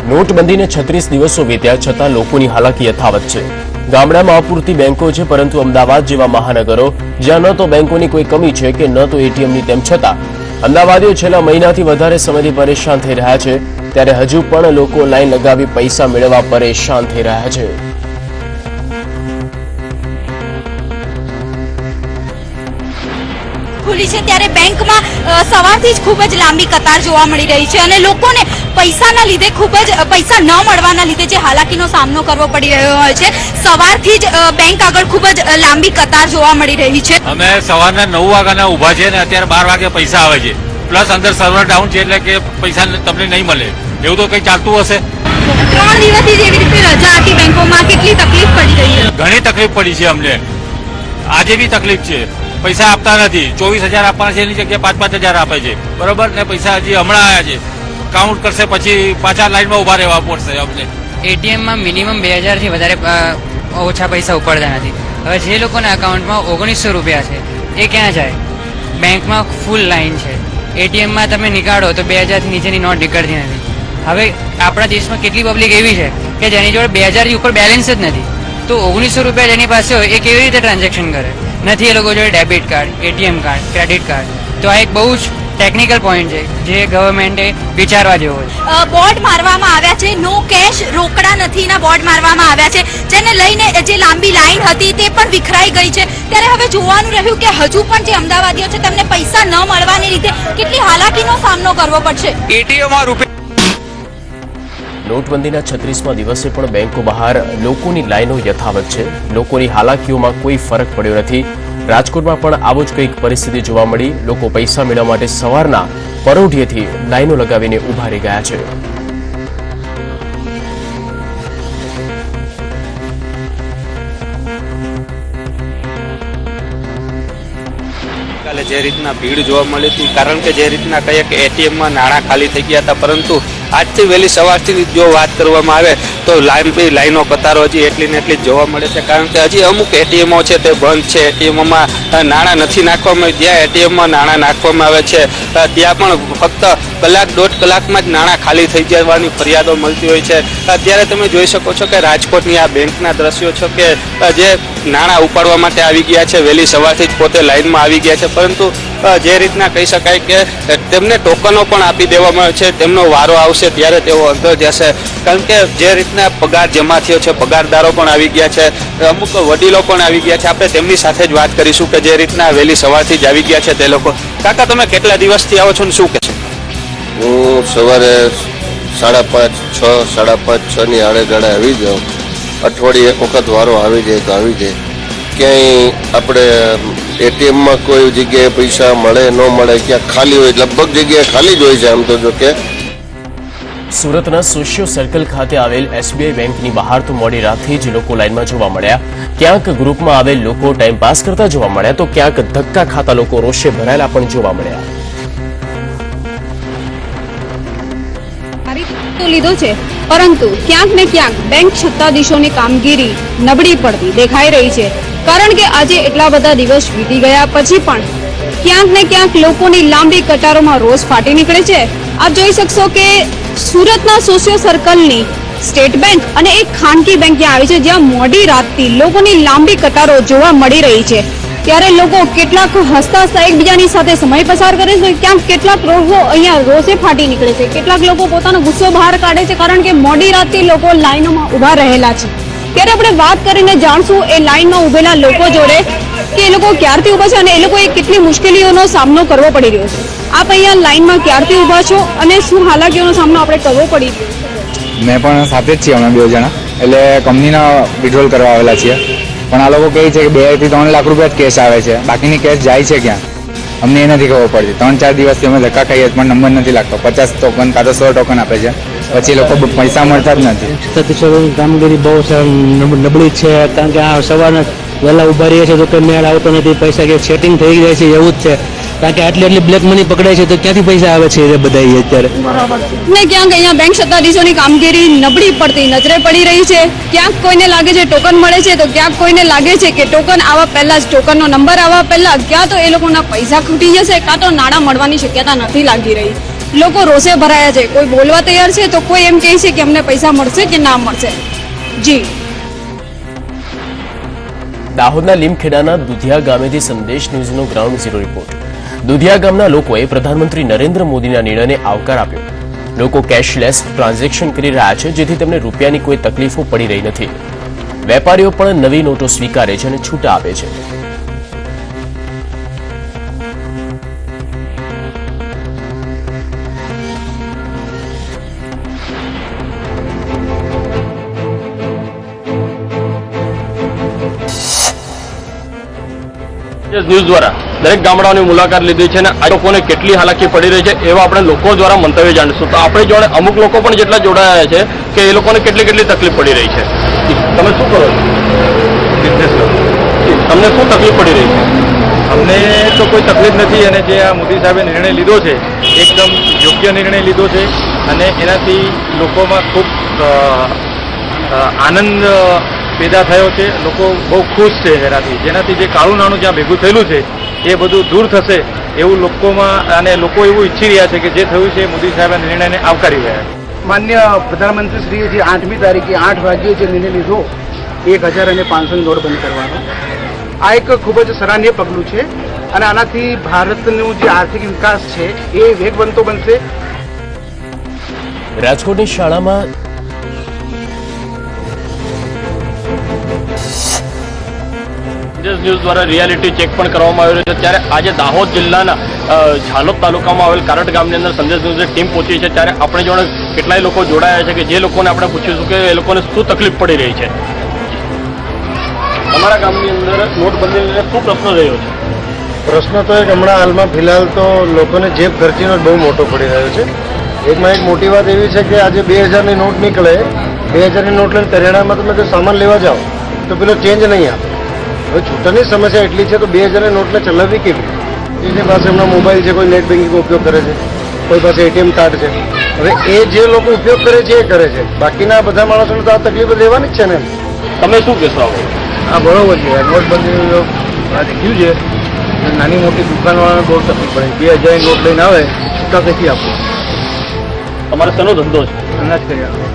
નોટબંધીને 36 દિવસો વીત્યા છતાં લોકોની હાલાકી યથાવત છે। ગામડામાં અપૂરતી બેંકો છે, પરંતુ અમદાવાદ જેવા મહાનગરો જ્યાં ન તો બેંકોની કોઈ કમી છે કે ન તો એટીએમની, તેમ છતાં અમદાવાદીઓ છેલ્લા મહિનાથી વધારે સમયથી પરેશાન થઈ રહ્યા છે। ત્યારે હજુ પણ લોકો લાઈન લગાવી પૈસા મેળવવા પરેશાન થઈ રહ્યા છે। ખુલી છે ત્યારે બેંકમાં સવારથી જ ખૂબ જ લાંબી કતાર જોવા મળી રહી છે અને લોકોને પૈસાના લીધે પૈસા ન મળવાના લીધે જે હાલાકીનો સામનો કરવો પડી રહ્યો હોય છે। સવારથી જ બેંક આગળ ખૂબ જ લાંબી કતાર જોવા મળી રહી છે। અમે સવારના 9 વાગ્યાના ઊભા છે ને અત્યારે 12 વાગે પૈસા આવે છે, પ્લસ અંદર સર્વર ડાઉન છે એટલે કે પૈસા તમને નહીં મળે, એવું તો કંઈ ચાલતું હશે। 3 દિવસથી જેવી રીતે રજા હતી બેંકોમાં, કેટલી તકલીફ પડી રહી છે? ઘણી તકલીફ પડી છે અમને, આજે બી તકલીફ છે। પૈસા આપતા નથી, 24,000 આપવાના છે એની જગ્યાએ 5,000 આપે છે, બરોબર ને? પૈસા હજી હમણાં આવ્યા છે, કાઉન્ટ કરશે પછી પાછા લાઈનમાં ઉભા રહેવા પડશે અમને। એટીએમમાં મિનિમમ 2,000 થી વધારે ઓછા પૈસા ઉપડતા નથી। હવે જે લોકોના અકાઉન્ટમાં 1900 રૂપિયા છે એ ક્યાં જાય? બેંકમાં ફૂલ લાઈન છે, એટીએમમાં તમે નીકાળો તો 2,000 થી નીચેની નોટ નીકળતી નથી। હવે આપણા દેશમાં કેટલી પબ્લિક એવી છે કે જેની જોડે 2,000 થી ઉપર બેલેન્સ જ નથી, તો 1900 રૂપિયા જેની પાસે હોય એ કેવી રીતે ટ્રાન્ઝેક્શન કરે? નથી એ લોકો જોડે debit card, ATM card, credit card. તો આ એક બહુ જ ટેકનિકલ પોઈન્ટ છે જે ગવર્મેન્ટે વિચારવા જેવો છે। બોર્ડ મારવામાં આવ્યા છે, નો કેશ, રોકડા નથીના બોર્ડ મારવામાં આવ્યા છે, જેને લઈને જે લાંબી લાઈન હતી તે પણ વિખરાઈ ગઈ છે। ત્યારે હવે જોવાનું રહ્યું કે હજુ પણ જે અમદાવાદીઓ છે તેમને પૈસા ન મળવાને લીધે કેટલી હાલાકીનો સામનો કરવો પડશે। એટીએમમાં નોટબંધીના 36મા દિવસે પણ બેંકો બહાર લોકોની લાઈનો યથાવત છે। લોકોની હાલાકીઓમાં કોઈ ફરક પડ્યો નથી। રાજકોટમાં પણ આવો જ કંઈક પરિસ્થિતિ જોવા મળી। લોકો પૈસા મેળવવા માટે સવારના પરોઢિયેથી લાઈનો લગાવીને ઉભા રહી ગયા છે। કાલે જે રીતના ભીડ જોવા મળી હતી, કારણ કે જે રીતના કહીએ કે એટીએમમાં નાણાં ખાલી થઈ ગયા હતા, પરંતુ આજથી વહેલી સવારથી જો વાત કરવામાં આવે તો લાઈનો કતારો હજી એટલી ને એટલી જ જોવા મળે છે। કારણ કે હજી અમુક એટીએમો છે તે બંધ છે, એટીએમોમાં નાણાં નથી નાખવામાં, જ્યાં એટીએમમાં નાણાં નાખવામાં આવે છે ત્યાં પણ ફક્ત કલાક 1.5 કલાકમાં જ નાણાં ખાલી થઈ જવાની ફરિયાદો મળતી હોય છે। અત્યારે તમે જોઈ શકો છો કે રાજકોટની આ બેંકના દ્રશ્યો છે કે જે નાણાં ઉપાડવા માટે આવી ગયા છે, વહેલી સવારથી જ પોતે લાઈનમાં આવી ગયા છે, પરંતુ જે રીતના કહી શકાય કે તેમને ટોકનો પણ આપી દેવામાં આવે છે, તેમનો વારો આવશે ત્યારે તેઓ અંદર જશે। કારણ કે જે રીતના પગાર જમા થયો છે, પગારદારો પણ આવી ગયા છે, અમુક વડીલો પણ આવી ગયા છે, આપણે તેમની સાથે જ વાત કરીશું કે જે રીતના વહેલી સવારથી જ આવી ગયા છે તે લોકો। કાકા, તમે કેટલા દિવસથી આવો છો ને શું કહેશો? હું સવારે 5:30, 6, 5:30, 6ની આડે-ગાળે આવી જાઉં। અઠવાડિયે એક વખત વારો આવી જાય તો આવી જાય। ક્યાંય આપણે એટીએમમાં કોઈ જગ્યાએ પૈસા મળે ન મળે, ક્યાં ખાલી હોય, લગભગ જગ્યાએ ખાલી જ હોય છે આમ તો। જો કે સુરતના સોશિયો સર્કલ ખાતે આવેલ એસબીઆઈ બેંકની બહાર તો મોડી રાતથી જ લોકો લાઈનમાં જોવા મળ્યા। ક્યાંક ગ્રુપમાં આવેલ લોકો ટાઈમ પાસ કરતા જોવા મળ્યા, તો ક્યાંક ધક્કા ખાતા લોકો રોષે ભરાયેલા પણ જોવા મળ્યા। તો લીધો છે, પરંતુ ક્યાંક ને ક્યાંક બેંક સત્તાધીશોની કામગીરી નબળી પડતી દેખાઈ રહી છે। કારણ કે આજે એટલા બધા દિવસ વીતી ગયા પછી પણ ક્યાંક ને ક્યાંક લોકોની લાંબી કતારોમાં રોષ ફાટી નીકળે છે। આપ જોઈ શકશો કે સુરતના સોશિયો સર્કલની સ્ટેટ બેંક અને એક ખાનગી બેંક ત્યાં આવી છે, જ્યાં મોડી રાતથી લોકોની લાંબી કતારો જોવા મળી રહી છે। ત્યારે લોકો કેટલાક હસતા હસતા એકબીજાની સાથે સમય પસાર કરે છે, ક્યાંક કેટલાક લોકો અહીંયા રોષે ફાટી નીકળે છે, કેટલાક લોકો પોતાનો ગુસ્સો બહાર કાઢે છે, કારણ કે મોડી રાતથી લોકો લાઈનોમાં ઉભા રહેલા છે। ત્યારે આપણે વાત કરીને જાણશું એ લાઈનમાં ઉભેલા લોકો જોડે કે એ લોકો ક્યારથી ઉભા છે અને એ લોકોએ કેટલી મુશ્કેલીઓનો સામનો કરવો પડી રહ્યો છે। આપ અહીંયા લાઈનમાં ક્યારથી ઉભા છો અને શું હાલાકીઓનો સામનો આપણે કરવો પડી રહ્યો છે? મેં પણ સાથે જ છીએ, અમે 2 જણા, એટલે કંપનીના વિડ્રોલ કરવા આવેલા છીએ। પણ આ લોકો કહે છે કે 2 થી 3 લાખ રૂપિયા જ કેશ આવે છે, બાકીની કેશ જાય છે ક્યાં અમને એ નથી ખબર પડતી। 3-4 દિવસથી અમે ધક્કા ખાઈએ પણ નંબર નથી લાગતો। 50 ટોકન કાં તો 100 ટોકન આપે છે, પછી લોકો પૈસા મળતા જ નથી। કામગીરી બહુ નબળી છે, કારણ કે આ સવારના વહેલા ઉભા રહીએ છીએ તો કંઈ મેળ આવતો નથી, પૈસા કે સેટિંગ થઈ જાય છે એવું જ છે। કારણ કે આટલી બ્લેક મની પકડાય છે તો ક્યાંથી પૈસા આવે છે એ બધા અત્યારે ને ક્યાંક અહીંયા બેંક સત્તાધીશોની કામગીરી નબળી પડતી નજરે પડી રહી છે। ક્યાંક કોઈને લાગે છે ટોકન મળે છે, તો ક્યાંક કોઈને લાગે છે કે ટોકન આવવા પહેલા જ, ટોકનનો નંબર આવવા પહેલા ક્યાં તો એ લોકોના પૈસા ખૂટી જશે, કાં તો નાણાં મળવાની શક્યતા નથી લાગી રહી। લોકો રોષે ભરાયા છે. કોઈ બોલવા તૈયાર છે તો કોઈ એમ કહે છે કે અમને પૈસા મળશે કે ના મળશે. જી. દાહોદના લીમખેડાના દુધિયા ગામેથી સંદેશ ન્યૂઝનો ગ્રાઉન્ડ ઝીરો રિપોર્ટ. દુધિયા ગામના લોકોએ પ્રધાનમંત્રી નરેન્દ્ર મોદીના નિર્ણયને આવકાર આપ્યો. લોકો કેશલેસ ટ્રાન્ઝેક્શન કરી રહ્યા છે, જેથી તેમને રૂપિયાની કોઈ તકલીફો પડી રહી નથી. વેપારીઓ પણ નવી નોટો સ્વીકારે છે અને છૂટા આપે છે. ન્યૂઝ દ્વારા દરેક ગામડાઓની મુલાકાત લીધી છે અને આ લોકોને કેટલી હાલાકી પડી રહી છે એવા આપણે લોકો દ્વારા મંતવ્ય જાણીશું. તો આપણે જોડે અમુક લોકો પણ જેટલા જોડાયા છે કે એ લોકોને કેટલી તકલીફ પડી રહી છે. તમે શું કરો છો? બિઝનેસ કરો. તમને શું તકલીફ પડી રહી છે? અમને તો કોઈ તકલીફ નથી અને જે આ મોદી સાહેબે નિર્ણય લીધો છે એકદમ યોગ્ય નિર્ણય લીધો છે અને એનાથી લોકોમાં ખૂબ આનંદ પેદા થયો છે. લોકો બહુ ખુશ છે એનાથી, જેનાથી જે કાળું નાણું જ્યાં ભેગું થયેલું છે એ બધું દૂર થશે એવું લોકોમાં, અને લોકો એવું ઈચ્છી રહ્યા છે કે જે થયું છે મોદી સાહેબના નિર્ણયને આવકારી રહ્યા છે. માન્ય પ્રધાનમંત્રીશ્રીએ જે 8મી તારીખે 8 વાગ્યે જે નિર્ણય લીધો 1000 અને 500 નોટ બંધ કરવાનો, આ એક ખૂબ જ સરાહનીય પગલું છે અને આનાથી ભારતનું જે આર્થિક વિકાસ છે એ વેગવંતો બનશે. રાજકોટની શાળામાં ન્યૂઝ દ્વારા રિયાલિટી ચેક પણ કરવામાં આવી રહ્યું છે. ત્યારે આજે દાહોદ જિલ્લાના ઝાલોદ તાલુકામાં આવેલ કારટ ગામની અંદર સંદેશ ન્યૂઝની ટીમ પહોંચી છે. ત્યારે આપણે જોડે કેટલાય લોકો જોડાયા છે કે જે લોકોને આપણે પૂછીશું કે એ લોકોને શું તકલીફ પડી રહી છે. તમારા ગામની અંદર નોટબંધીને શું પ્રશ્ન રહ્યો છે? પ્રશ્ન તો એક હમણાં હાલમાં ફિલહાલ તો લોકોને જેબ ખર્ચીનો બહુ મોટો પડી રહ્યો છે. એકમાં એક મોટી વાત એવી છે કે આજે 2000ની નોટ નીકળે, 2000ની નોટ લઈને કરિયાણામાં તમે કોઈ સામાન લેવા જાઓ તો પેલો ચેન્જ નહીં આપે. હવે છૂટાની સમસ્યા એટલી છે તો 2000ની નોટને ચલાવવી કેવી? જેની પાસે હમણાં મોબાઈલ છે, કોઈ નેટ બેન્કિંગનો ઉપયોગ કરે છે, કોઈ પાસે એટીએમ કાર્ડ છે. હવે એ જે લોકો ઉપયોગ કરે છે એ કરે છે, બાકીના બધા માણસોને તો આ તકલીફ રહેવાની જ છે ને. તમે શું કહેશો? હા બરોબર છે. નોટબંધી આજે થયું છે, નાની મોટી દુકાનવાળાને બહુ તકલીફ પડે. 2000ની નોટ લઈને આવે છૂટા કઈથી આપો? તમારે શેનો ધંધો છે? અનાજ કરિયાણો.